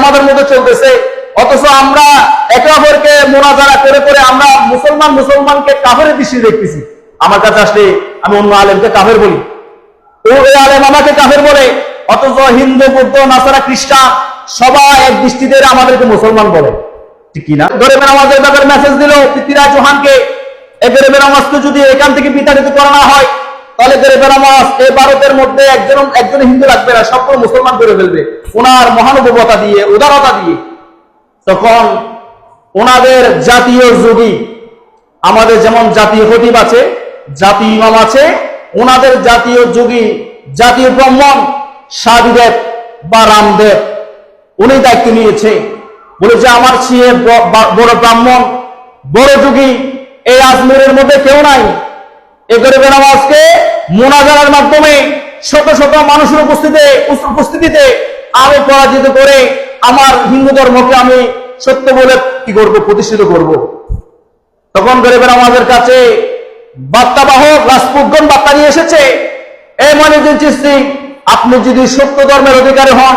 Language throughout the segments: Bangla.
আমাদের মধ্যে চলতেছে, অথচ আমরা একে অপরকে মুনাজারা করে করে আমরা মুসলমানকে কাফেরের দৃষ্টিতে দেখতেছি। আমার কাছে আসলে আমি অন্য আলেমকে কাফের বলি, ওই আলেম আমাকে কাফের বলে, অথচ হিন্দু, বৌদ্ধ, নাসারা, খ্রিস্টান সবাই এক দৃষ্টিতে আমাদেরকে মুসলমান বলে, ঠিক কিনা? গরিবের আমাদের ব্যাপারে মেসেজ দিল পৃথ্বীরাজ চৌহানকে, এই গরিবের নামাজকে যদি এখান থেকে বিতাড়িত করা না হয়, তাহলে গরিবের নামাজ এই ভারতের মধ্যে একজন হিন্দু রাখবে না, সবগুলো মুসলমান করে ফেলবে ওনার মহানুভবতা দিয়ে, উদারতা দিয়ে। তখন ওনাদের জাতীয় যোগী, আমাদের যেমন জাতীয় খতিব আছে, জাতীয় ইমাম আছে, ওনাদের জাতীয় যোগী, জাতীয় ব্রাহ্মণ সাদিদেব বা রামদেব, উনি দায়িত্ব নিয়েছে, বলে যে আমার চেয়ে বড় ব্রাহ্মণ, বড় যোগী এই আজমিরের মধ্যে কেউ নাই। এই গরিবের নামাজকে মুনাজারার মাধ্যমে শত শত মানুষের উপস্থিতিতে আমি পরাজিত করে আমার হিন্দু ধর্মকে আমি সত্য বলে কি করব, প্রতিষ্ঠিত করব। তখন গরিবের নামাজের কাছে বার্তাবাহক রাজপুতগণ বার্তা নিয়ে এসেছে, এই মনিউদ্দিন চিশতি, আপনি যদি সত্য ধর্মের অধিকারী হন,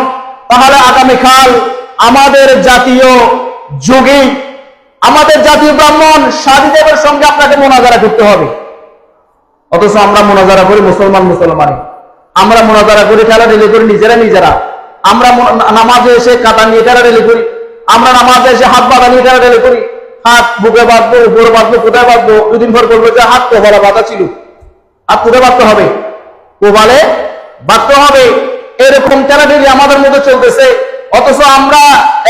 তাহলে আগামীকাল আমাদের জাতীয় যোগী, আমাদের জাতীয় ব্রাহ্মণ সাদিদেবের সঙ্গে আপনাকে মুনাজারা করতে হবে। অথচ আমরা মুনাজারা করি মুসলমানে, আমরা মুনাজারা করি ঠেলাঠেলি করি নিজেরা, আমরা নামাজে এসে কাটা নিয়ে ঠেলাঠেলি করি, আমরা নামাজে এসে হাত বাঁধা নিয়ে ঠেলাঠেলি করি, হাত বুকে বাঁধবো, উপরে বাঁধবো, কোথায় বাঁধবো, দুদিন পর বলবো যে হাত কোবালে বাঁধা ছিল, হাত কোথায় বাঁধতে হবে, কোবালে বাঁধতে হবে। এরকম ঠেলাঠেলি আমাদের মধ্যে চলতেছে, অথচ আমরা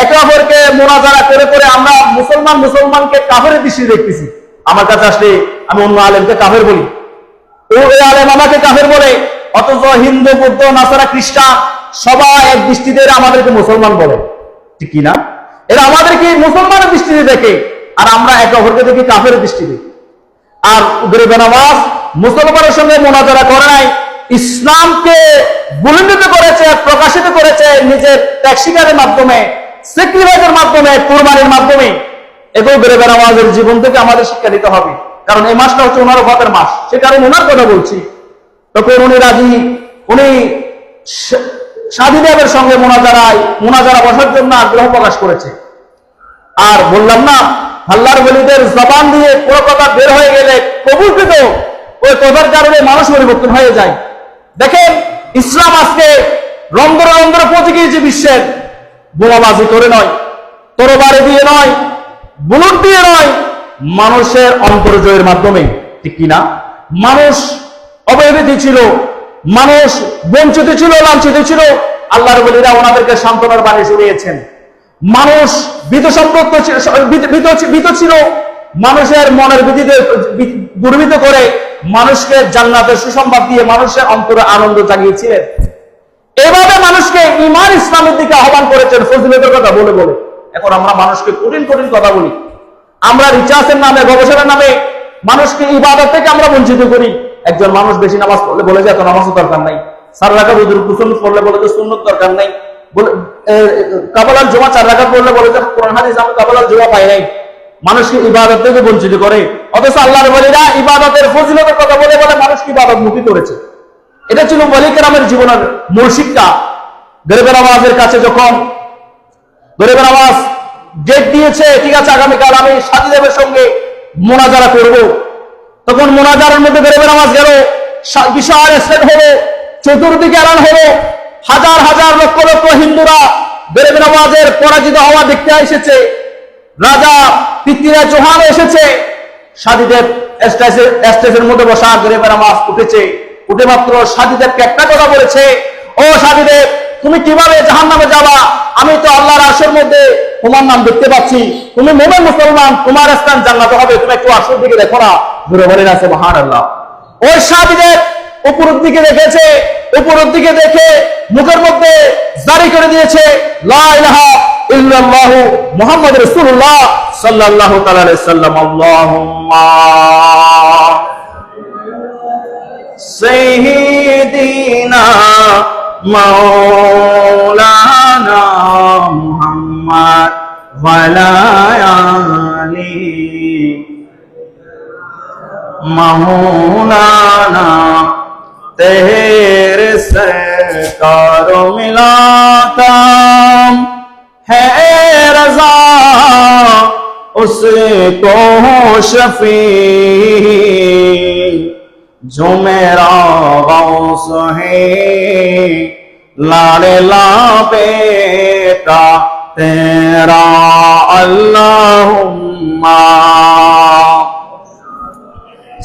একে অপরকে মুনাজারা করে করে আমরা মুসলমানকে কাফেরের দৃষ্টিতে দেখতেছি। আমার কাছে আসলে আমি অন্য আলেমকে কাফের বলি, ওই আলেম আমাকে কাফের বলে, অথচ হিন্দু, বৌদ্ধ, নাসারা, খ্রিস্টান সবাই এক দৃষ্টিতে আমাদেরকে মুসলমান বলে, ঠিক কিনা? এরা আমাদেরকে মুসলমানের দৃষ্টিতে দেখে, আর আমরা একে অপরকে দেখি কাফের দৃষ্টিতে। আর গরিবের নামাজ মুসলমানের সঙ্গে মুনাজারা করে নাই, ইসলামকে বুলন্দিত করেছে, প্রকাশিত করেছে নিজের ত্যাগ স্বীকারের মাধ্যমে, স্যাক্রিফাইসের মাধ্যমে, কুরবানির মাধ্যমে। এগুলো গরিবের নামাজের জীবন থেকে আমাদের শিক্ষা নিতে হবে, কারণ এই মাসটা হচ্ছে ওনার ওফাতের মাস, সে কারণে ওনার কথা বলছি। তখন উনি সাদিদেবের সঙ্গে মুনাজারা বসার জন্য আগ্রহ প্রকাশ করেছে। আর বললাম না, আল্লাহর ওলিদের জবান দিয়ে কোনো কথা বের হয়ে গেলে কবুলকৃত ওই কথার কারণে মানুষ পরিবর্তন হয়ে যায়। দেখেন, ইসলাম আজকে রন্ধরে রন্ধরে পৌঁছে গিয়েছে বিশ্বের, বোমাবাজি করে নয়, তরবারি দিয়ে নয়, বুলেট দিয়ে নয়, মানুষের অন্তর্জয়ের মাধ্যমে, ঠিক কিনা? মানুষ অবহেলিত ছিল, মানুষ বঞ্চিত ছিল, লাঞ্ছিত ছিল, আল্লাহর ওলিরা ওনাদেরকে সান্ত্বনার বাণী শুনিয়েছেন। মানুষ ভীত ছিল, মানুষের মনের ভীতিতে দুর্বৃত করে মানুষকে জান্নাতের সুসংবাদ দিয়ে মানুষের অন্তরে আনন্দ জাগিয়েছিলেন। এভাবে মানুষকে ঈমান ইসলামের দিকে আহ্বান করেছেন ফজিলতের কথা বলে বলে। এখন আমরা মানুষকে কঠিন কথা বলি, আমরা রিচার্জের নামে, গবেষণার নামে মানুষকে ইবাদত থেকে আমরা বঞ্চিত করি। একজন মানুষ বেশি নামাজ পড়লে বলে যে এত নামাজও দরকার নাই, 4 রাকাত ওযুর সুন্নাত পড়লে বলে যে সুন্নাত দরকার নাই, কাবালার জুমা 4 রাকাত পড়লে বলে যে কোরআন হাদিস আমি কাবালার জুমা পাই নাই। মানুষকে ইবাদত থেকে বঞ্চিত করে, অথচ আল্লাহর ওলিরা ইবাদতের ফজিলতের কথা বলে বলে মানুষকে ইবাদত মুখী করেছে। এটা ছিল ওলি কেরামের জীবনের মূল শিক্ষা। গরিবের নামাজের কাছে যখন গরিবের নামাজ ডেট দিয়েছে, ঠিক আছে আগামীকাল আমি সাদিদেবের সঙ্গে মুনাজারা করব, তখন মুনাজারার মধ্যে গরিবের নামাজ গেল, বিশাল স্টেজ হলো, চতুর্দিকে এলান হলো, হাজার হাজার লক্ষ লক্ষ হিন্দুরা গরিবের নামাজের পরাজিত হওয়া দেখতে এসেছে। রাজা পৃথ্বীরাজ চৌহান এসেছে, সাদিদেব স্টেজের মধ্যে বসা, গরিবের নামাজ উঠেছে, উঠে মাত্র সাদিদেবকে একটা কথা বলেছে, ও সাদিদেব, তুমি কিভাবে জাহান্নামে যাবা? আমি তো আল্লাহর আরশের মধ্যে তোমার নাম দেখতে পাচ্ছি, তুমি মুমিন মুসলমান, তোমার স্থান জান্নাতে হবে, তুমি একটু আরশের দিকে দেখো না। জোরে বলেন আছে সুবহানাল্লাহ। ওই সাদিদেব উপরের দিকে দেখেছে, উপরের দিকে দেখে মুখের মধ্যে জারি করে দিয়েছে লা ইলাহা ইল্লাল্লাহু মুহাম্মাদুর রাসূলুল্লাহ সাল্লাল্লাহু তাআলা আলাইহি সাল্লাম। আল্লাহুম্মা সাইয়্যিদিনা মাওলানা মুহাম্মদ ওয়া আলা আলি মাওলানা तेरे से कारो मिलाता उसको शफी जो मेरा गौस है, लाडला बेटा तेरा अल्लाहुम्मा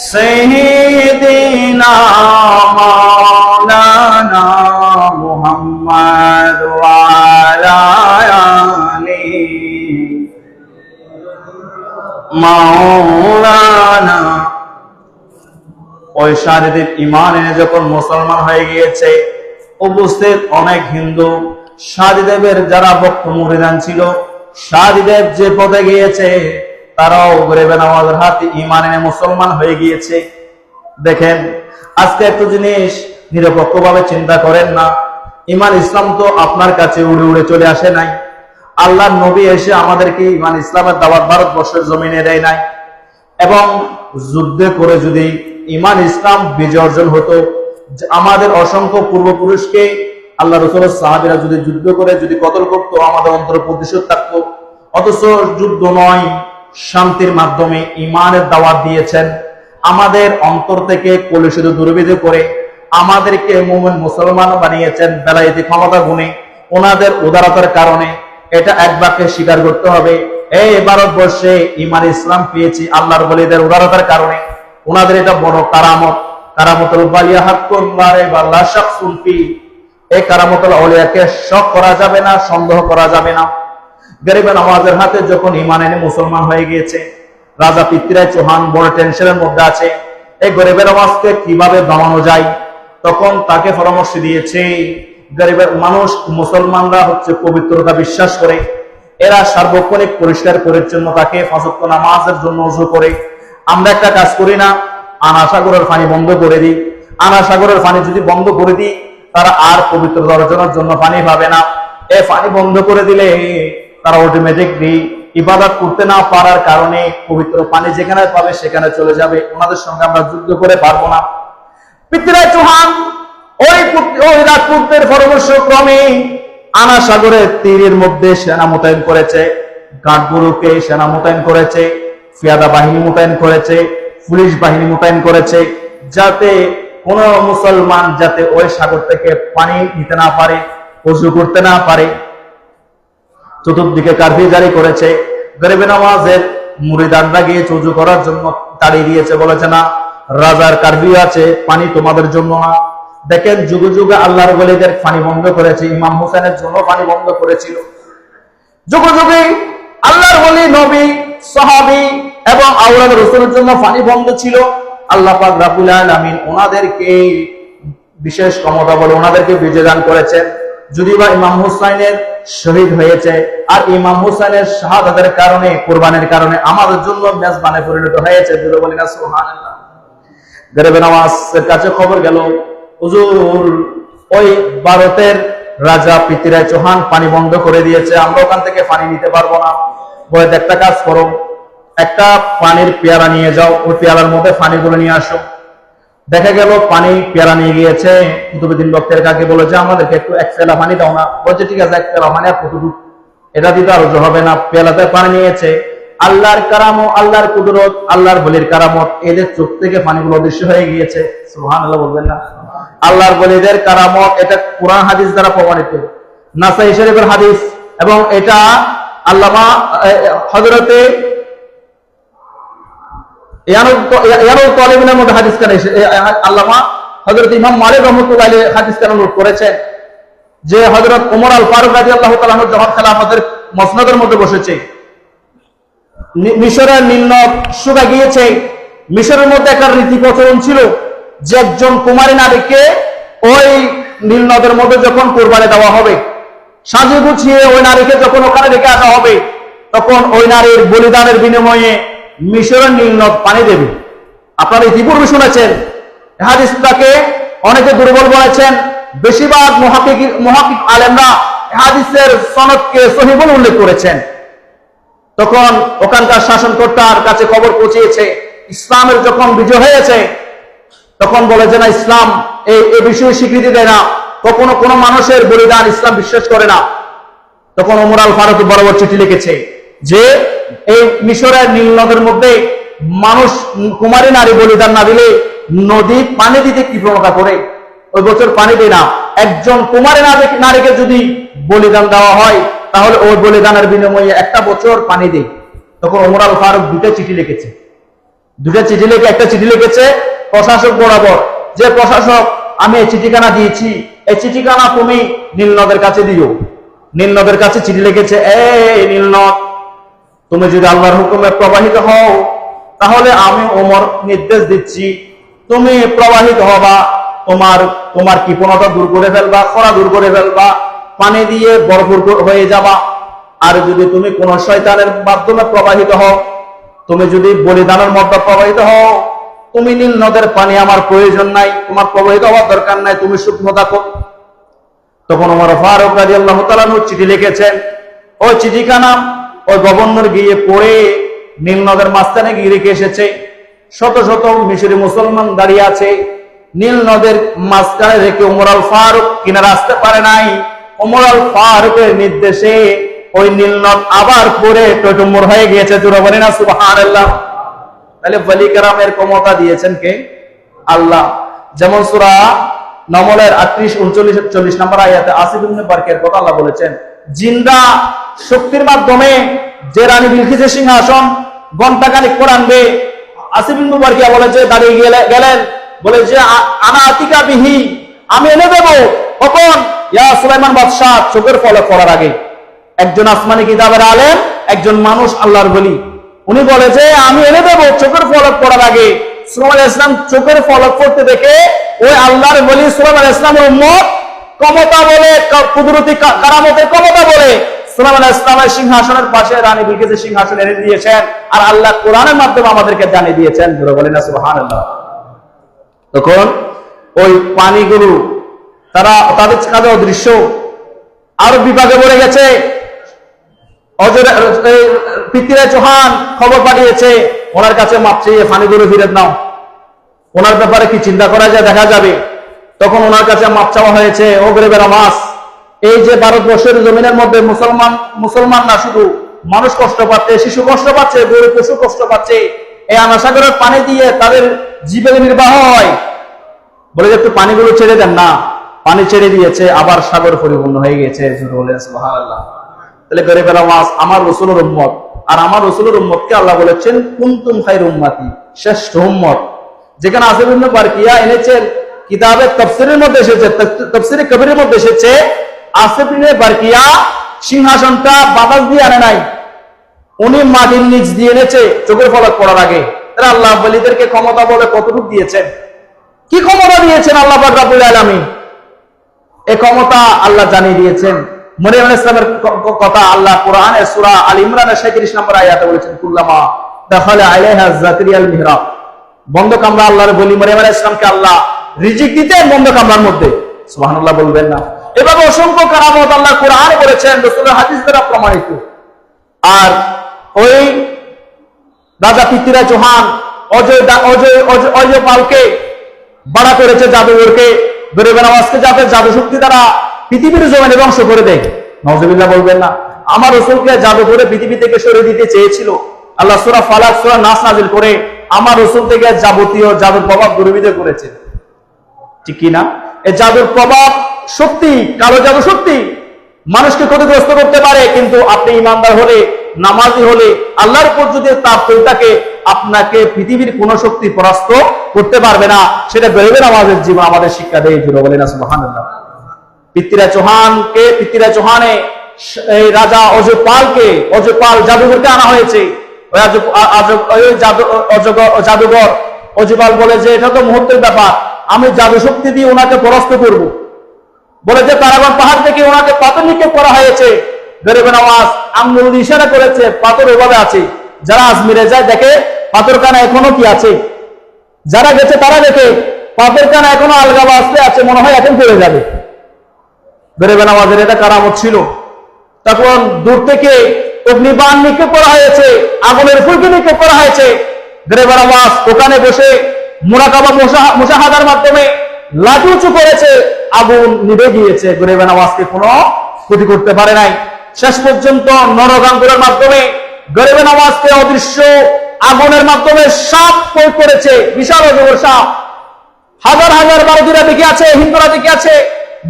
सय्यिदना मौलाना मुहम्मद व अला आली मौलाना। ওই শারীরিক ঈমান এনে যখন মুসলমান হয়ে গিয়েছে, উপস্থিত অনেক হিন্দু শাদীদেবের যারা ভক্ত মুরিদান ছিল, শাদীদেব যে পদে গিয়েছে তারাও গরিবে নওয়াজের হাতে ঈমান এনে মুসলমান হয়ে গিয়েছে। দেখেন, আজকে একটু জিনিস নিরপেক্ষভাবে চিন্তা করেন না। ঈমান ইসলাম তো আপনার কাছে উড়ে উড়ে চলে আসে নাই। আল্লাহর নবী এসে আমাদেরকে ঈমান ইসলামের দাওয়াত ভারতবর্ষের জমিনে দেয় নাই। এবং যুদ্ধে করে যদি ঈমান ইসলাম বিজয় অর্জন হতো, আমাদের অসংখ্য পূর্বপুরুষকে আল্লাহ রাসূলের সাহাবীরা যদি যুদ্ধ করে যদি কতল করতো, আমাদের অন্তরে প্রতিশোধ থাকতো। অথচ যুদ্ধ নয়, শান্তির মাধ্যমে ঈমানের দাওয়াত দিয়েছেন। আমাদের অন্তর থেকে কলুষিত দুর্বৃত্ত করে আমাদেরকে মুমিন মুসলমান বানিয়েছেন বেলায়েতি ক্ষমতা গুণে, ওনাদের উদারতার কারণে। এটা এক বাক্যে স্বীকার করতে হবে, এই ভারতবর্ষে ঈমান ইসলাম পেয়েছি আল্লাহর ওলিদের উদারতার কারণে। ওনাদের এটা বড় কারামত। কারামতুল বালিয়া হাক্কুন ওয়া লা শাকসুন ফি। এই কারামতুল আউলিয়াকে শক করা যাবে না, সন্দেহ করা যাবে না। গরিবে নওয়াজের হাতে যখন ঈমান এনে মুসলমান হয়ে গিয়েছে, রাজা পৃথ্বীরাজ চৌহান বড় টেনশনের মধ্যে আছে, এই গরিবে নওয়াজকে কিভাবে দমানো যায়। তখন তাকে পরামর্শ দিয়েছে, গরিবের মানুষ মুসলমানরা হচ্ছে পবিত্রতা বিশ্বাস করে, এরা সার্বক্ষণিক পরিষ্কার পরিচ্ছন্নতাকে পাঁচ ওয়াক্ত নামাজের জন্য ওযু করে। আমরা একটা কাজ করি না, আনা সাগরের পানি বন্ধ করে দিই। আনা সাগরের পানি যদি বন্ধ করে দিই, তারা আর পবিত্রতা অর্জনের জন্য পানি পাবে না। এই পানি বন্ধ করে দিলে তারা অটোমেটিকলি ইবাদত করতে না পারার কারণে পবিত্র পানি যেখানে পাবে সেখানে চলে যাবে। ওনাদের সঙ্গে আমরা যুদ্ধ করে পারবো না। পৃথ্বীরাজ চৌহান ওই রাজপুতদের পরামর্শ ক্রমে আনা সাগরের তীরের মধ্যে সেনা মোতায়েন করেছে, গাঁটগুলোকে সেনা মোতায়েন করেছে, ফিয়াদা বাহিনী মোতায়েন করেছে, পুলিশ বাহিনী মোতায়েন করেছে, যাতে কোন মুসলমান যাতে ওই সাগর থেকে পানি নিতে না পারে, ওযু করতে না পারে। চতুর্দিকে কারফিউ জারি করেছে। গরিবে নওয়াজের মুরিদানরা গিয়ে ওযু করার জন্য তাড়িয়ে দিয়েছে, বলেছে না, রাজার কারফিউ আছে, পানি তোমাদের জন্য না। দেখেন, যুগে যুগে আল্লাহর ওলিদের পানি বন্ধ করেছে। ইমাম হোসেনের জন্য পানি বন্ধ করেছিল। যুগে যুগে আল্লাহর ওলি, নবী, সাহাবী এবং আওলাদ রাসূলের জন্য পানি বন্ধ ছিল। আল্লাহ পাক রব্বুল আলামিন ওনাদেরকে বিশেষ ক্ষমতা বলে ওনাদেরকে বিজয় দান করেছেন। যদি বা ইমাম হুসাইনের শহীদ হয়েছে, আর ইমাম হুসাইনের শাহাদাতের কারণে, কুরবানির কারণে আমাদের জন্য মেজবানে পরিণত হয়েছে। যদি বলি না সুবহানাল্লাহ। গরিবে নওয়াজের কাছে খবর গেল, হুজুর ওই ভারতের রাজা পৃথ্বীরাজ চৌহান পানি বন্ধ করে দিয়েছে, আমরা ওখান থেকে পানি নিতে পারবো না। বলে, একটা কাজ করো, একটা পানির পেয়ারা নিয়ে যাও, ওই পেয়ারার মধ্যে পানিগুলো নিয়ে আসো। দেখা গেল পানি পেয়ারা নিয়ে গিয়েছে। কুতুবউদ্দিন বক্তের কাকে বলে যে আমাদেরকে একটু এক পেয়ালা পানি দাও না। বলছে ঠিক আছে, এক পেয়ালা পানি আর কতটুকু, এটা দিতে আর হবে না। পেয়ালাতে পানি নিয়েছে। আল্লাহর কারামত, আল্লাহর কুদরত, আল্লাহর বলির কারামত, এদের চোখ থেকে পানিগুলো অদৃশ্য হয়ে গিয়েছে। সুবহানাল্লাহ বলবেন না? আল্লাহর বলিদের কারামত, এটা কুরআন হাদিস দ্বারা প্রমাণিত, নাসাই শরীফের হাদিস। এবং এটা আল্লামা হযরতে ইয়ানুল তালিবিনের মধ্যে হাদিস কানে আল্লামা হযরত ইমাম মালিক রাহমাতুল্লাহ আলাইহি হাদিস কানে নোট করেছেন যে হযরত ওমর আল ফারুক রাদিয়াল্লাহু তাআলা আনহু যখন খেলাফতের মসনদের মধ্যে বসেছে, মিশরের নীলনদ শুকিয়ে গিয়েছে। মিশরের মধ্যে একটা রীতি প্রচলন ছিল যে একজন কুমারী নারীকে ওই নীলনদের মধ্যে যখন কুরবানি দেওয়া হবে, সাজিয়ে গুছিয়ে ওই নারীকে যখন ওখানে রেখে আসা হবে, তখন ওই নারীর বলিদানের বিনিময়ে মিশরের নীলনদ পানি দেবে। আপনারা ইতিপূর্বে শুনেছেন। হাদিসটাকে অনেকে দুর্বল বলেছেন। বেশিরভাগ মুহাক্কিক আলেমরা হাদিসের সনদকে সহিহ বলে উল্লেখ করেছেন। তখন ওখানকার শাসনকর্তার কাছে খবর পৌঁছেছে, ইসলামের যখন বিজয় হয়েছে, তখন বলে যে না, ইসলাম এই বিষয়ে স্বীকৃতি দেয় না, কখনো কোনো মানুষের বলিদান ইসলাম বিশ্বাস করে না। তখন ওমর আল ফারুক বরাবর চিঠি লিখেছে যে এই মিশরের নীল নদের মধ্যে মানুষ কুমারী নারী বলিদান না দিলে নদী পানি দিতে কি প্রবণতা করে? ওই বছর পানি দেয় না। একজন কুমারী নারীকে যদি বলিদান দেওয়া হয় তাহলে ওই বলিদানের বিনিময়ে একটা বছর পানি দেয়। তখন ওমর আল ফারুক দুটা চিঠি লিখে একটা চিঠি লিখেছে প্রশাসক বরাবর, যে প্রশাসক আমি এই চিঠিখানা দিয়েছি, এই চিঠিখানা তুমি নীল নদের কাছে দিও। নীল নদের কাছে চিঠি লিখেছে, এই নীল নদ, তুমি যদি আল্লাহর হুকুমে প্রবাহিত হও তাহলে আমি ওমর নির্দেশ দিচ্ছি তুমি প্রবাহিত হবা, তোমার কৃপণতা দূর করে ফেলবা, খরা দূর করে ফেলবা, পানি দিয়ে ভরপুর হয়ে যাবা। আর যদি তুমি কোন শয়তানের মাধ্যমে প্রবাহিত হও, তুমি যদি বলিদানের মধ্যে প্রবাহিত হও, তুমি নীল নদের পানি আমার প্রয়োজন নাই, তোমার প্রবাহিত হওয়ার দরকার নাই, তুমি শুকনো থাকো। তখন ওমর ফারুক রাদিয়াল্লাহু তাআলা চিঠি লিখেছেন। ওই চিঠিখানা ওই গভর্নর গিয়ে পড়ে নীল নদের মাঝখানে গিয়ে রেখে এসেছে। শত শত মিশরি মুসলমান দাঁড়িয়ে আছে। নীল নদের মাঝখানে রেখে ওমর আল ফারুক কিনারে আসতে পারে নাই। ওমর আল ফারুকের নির্দেশে ওই নীল নদ আবার পড়ে টইটুম্বর হয়ে গিয়েছে। জোরে বলেন না সুবহানাল্লাহ। তাহলে ওলি কেরামের ক্ষমতা দিয়েছেন কে? আল্লাহ। যেমন সূরা নমলের 38, 39, 40 নম্বর আয়াতে আসিফ ইবনে বারকির কথা আল্লাহ বলেছেন, জিন্দা শক্তির মাধ্যমে যে রানী বিলকিসের সিংহাসন ঘণ্টাখানিক পর আনবে। আসিফ ইবনে বারকিয়া বলেছে, দাঁড়িয়ে গেলেন, বলে যে আনা আতিকা বিহি, আমি এনে দেব। কখন? ইয়া সুলাইমান বাদশাহ চোখের পলক পড়ার আগে। একজন আসমানি কিতাবের আলেম, একজন মানুষ আল্লাহর বলি, উনি বলে যে আমি এনে দেব চোখের পলক পড়ার আগে। সুলাইমান আলাইহিস সালাম চোখের পলক পড়তে দেখে ওই আল্লাহর বলি সুলাইমান আলাইহিস সালামের উম্মত ক্ষমতা বলে, কুদরতি কারামতের ক্ষমতা বলে সুলাইমান আলাইহিস সালামের সিংহাসনের পাশে রানী বিলকিসের সিংহাসন এনে দিয়েছেন। আর আল্লাহ কোরআনের মাধ্যমে আমাদেরকে জানিয়ে দিয়েছেন। জোরে বলেন না সুবহানাল্লাহ। তখন ওই পানিগুলো তাদের কাছে অদৃশ্য আরো বিভাগে পড়ে গেছে। পৃথ্বীরাজ চৌহান খবর পাঠিয়েছে, ওনার কাছে মাপ চেয়ে পানিগুলো ফিরত নাও, ওনার ব্যাপারে কি চিন্তা করা যায় দেখা যাবে। তখন ওনার কাছে মাপ চাওয়া হয়েছে। ও গরিবের মাস, এই যে ভারতবর্ষের জমিনের মধ্যে মুসলমান না শুধু মানুষ কষ্ট পাচ্ছে, শিশু কষ্ট পাচ্ছে, গরু পশু কষ্ট পাচ্ছে, এই আনাসাগরের পানি দিয়ে তাদের জীবিকা নির্বাহ হয়, বলে যে একটু পানিগুলো ছেড়ে দেন না। পানি ছেড়ে দিয়েছে, আবার সাগর পরিপূর্ণ হয়ে গেছে। সুবহানাল্লাহ। তাহলে গরিবের মাস আমার রাসূলের উম্মত, আর আমার রাসূলের উম্মতকে আল্লাহ বলেছেন কুনতুম খায়রু উম্মতি, শ্রেষ্ঠ উম্মত। যেখানে আসিফ ইবনে বারকিয়া এনেছেন কিতাবে তাফসীরের মধ্যে এসেছে, তাফসীরে কবিরের মধ্যে এসেছে, আসিফ ইবনে বারকিয়া সিংহাসনটা বাতাস দিয়ে আনে নাই, উনি মাটির নিচ দিয়ে এনেছে চোখের পলক পড়ার আগে। তাহলে আল্লাহ ওলিদেরকে ক্ষমতা বলে কতটুকু দিয়েছেন? কি ক্ষমতা দিয়েছেন আল্লাহ পাক রব্বুল আলামিন? এই ক্ষমতা আল্লাহ জানিয়ে দিয়েছেন। মরিয়ম আলাইহিস সালামের কথা আল্লাহ কোরআনে সূরা আল ইমরানের 37 নম্বর আয়াতে বলেছেন, কুল্লামা দাখালা আলাইহা যাকরিয়াল মিহরাব। বন্ধ কামরা আল্লাহর বলি মরিয়ম আলাইহিস সালামকে আল্লাহ রিজিক দিতেন বন্ধ কামরার মধ্যে। সুবহানাল্লাহ বলবেন না? এভাবে অসংখ্য কারামত আল্লাহ কোরআনে বলেছেন, রাসূলের হাদিস দ্বারা প্রমাণিত। আর ওই রাজা পৃথ্বীরাজ চৌহান অজয় পালকে বাড়া করেছে, জাদুঘরকে, গরিবের আওয়াজকে যাতে জাদু শক্তি দ্বারা পৃথিবীর জমিনে ধ্বংস করে দেয়। নাউজুবিল্লাহ বলবেন না? আমার রাসূলকে জাদু করে পৃথিবী থেকে সরিয়ে দিতে চেয়েছিল। আল্লাহ সূরা ফালাক, সূরা নাস নাযিল করে আমার রাসূল থেকে যাবতীয় জাদুর প্রভাব দূরীভূত করেছে। ঠিক কি না? এই জাদুর প্রভাব শক্তি, কালো জাদু শক্তি মানুষকে ক্ষতিগ্রস্ত করতে পারে, কিন্তু আপনি ইমানদার হলে, নামাজি হলে, আল্লাহর উপর যদি তাওয়াক্কুল থাকে, আপনাকে পৃথিবীর কোন শক্তি পরাস্ত করতে পারবে না। সেটা গরিবের আওয়াজের জীবন আমাদের শিক্ষা দেয়। জোরে বলেন না সুবহানাল্লাহ। পৃথ্বীরাজ চৌহানে এই রাজা অজয় পাল জাদুঘরকে আনা হয়েছে। জাদুঘর অজয় পাল বলে যে এটা তো মুহূর্তের ব্যাপার, আমি জাদু শক্তি দিয়ে ওনাকে পরাস্ত করব। বলে যে তারাগণ পাহাড় থেকে ওনাকে পাথর নিক্ষেপ করা হয়েছে। গরিবের আওয়াজ আঙ্গুল দিয়ে ইশারা করেছে পাথর ওভাবে আছে। যারা আজমিরে যায় দেখে পাথরখানা এখনো কি আছে, যারা গেছে তারা দেখে পাথরখানা এখনো আলগা আসতে আছে, মনে হয় এখন পড়ে যাবে। গরিবের আওয়াজের এটা কারামত ছিল। তখন দূর থেকে অগ্নিবাণ নিক্ষেপ করা হয়েছে, আগুনের ফুলকি নিক্ষেপ করা হয়েছে। গরিবের আওয়াজ ওখানে বসে মুরাকাবা মুশাহাদার মাধ্যমে লাঠি উঁচু করেছে, আগুন নিভে গিয়েছে। গরিবের আওয়াজকে কোনো ক্ষতি করতে পারে নাই। শেষ পর্যন্ত নরগাঙ্গুরের মাধ্যমে গরিবে নামাজকে অদৃশ্য আগুনের মাধ্যমে সাপ প্রয়োগ করেছে, বিশাল অজগর সাপ। হাজার হাজার ভারতীয়রা দেখে আছে, হিন্দুরা দেখে আছে,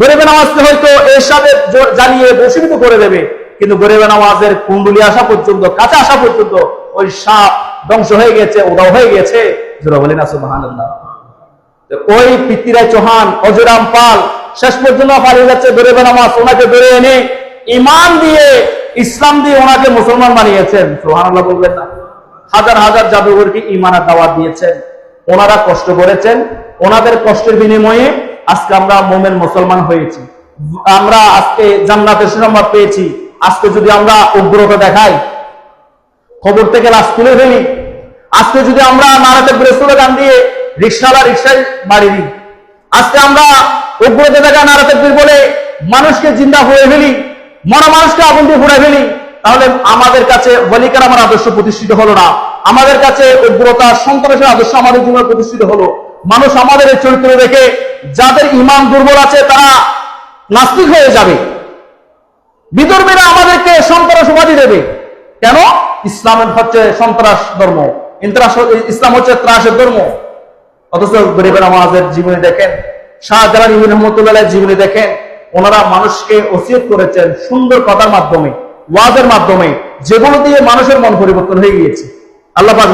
গরিবে নামাজকে হয়তো এর সাথে জ্বালিয়ে বশীভূত করে দেবে, কিন্তু গরিবে নামাজের কুণ্ডুলি আসা পর্যন্ত, কাছে আসা পর্যন্ত ওই সাপ ধ্বংস হয়ে গেছে, উধাও হয়ে গেছে। জোরে বলেন না সুবহানাল্লাহ। ওই পৃথ্বীরাজ চৌহান, অজরাম পাল শেষ পর্যন্ত পালিয়ে যাচ্ছে গরিবে নামাজ। ওনাকে ধরে এনে ইমান দিয়ে, ইসলাম দিয়ে ওনাকে মুসলমান বানিয়েছেন। সুবহানাল্লাহ বলবেন না? হাজার হাজার জাদুঘরকে ইমানের দাওয়াত দিয়েছেন, ওনারা কষ্ট করেছেন, ওনাদের কষ্টের বিনিময়ে আজকে আমরা মুমিন মুসলমান হয়েছি, আমরা আজকে জান্নাতের সুসংবাদ পেয়েছি। আজকে যদি আমরা উগ্রতা দেখাই, খবর থেকে লাশ তুলে ফেলি, আজকে যদি আমরা নারে তাকবীর স্লোগান দিয়ে রিকশাওয়ালা রিকশায় বাড়ি দিই, আজকে আমরা উগ্রতা দেখা নারে তাকবীর বলে মানুষকে জিন্দা হয়ে ফেলি, মরা মানুষকে আগুন দিয়ে পুড়ে ফেলি, তাহলে আমাদের কাছে ওয়ালিকার আমার আদর্শ প্রতিষ্ঠিত হলো না। আমাদের কাছে উগ্রতা, সন্ত্রাসের আদর্শ আমাদের জীবনে প্রতিষ্ঠিত হলো। মানুষ আমাদের এই চরিত্র দেখে যাদের ইমান দুর্বল আছে তারা নাস্তিক হয়ে যাবে। বিধর্মীরা আমাদেরকে সন্ত্রাস উপাধি দেবে। কেন? ইসলাম হচ্ছে সন্ত্রাস ধর্ম, ইসলাম হচ্ছে ত্রাসের ধর্ম। অথচ গরিবে নামাজের জীবনী দেখেন, শাহজালাল ইবনে রহমাতুল্লাহ জীবনী দেখেন, ওনারা মানুষকে ওসিয়ত করেছেন সুন্দর কথার মাধ্যমে, ওয়াজের মাধ্যমে, যেগুলো দিয়ে মানুষের মন পরিবর্তন হয়ে গিয়েছে। আল্লাহ পাক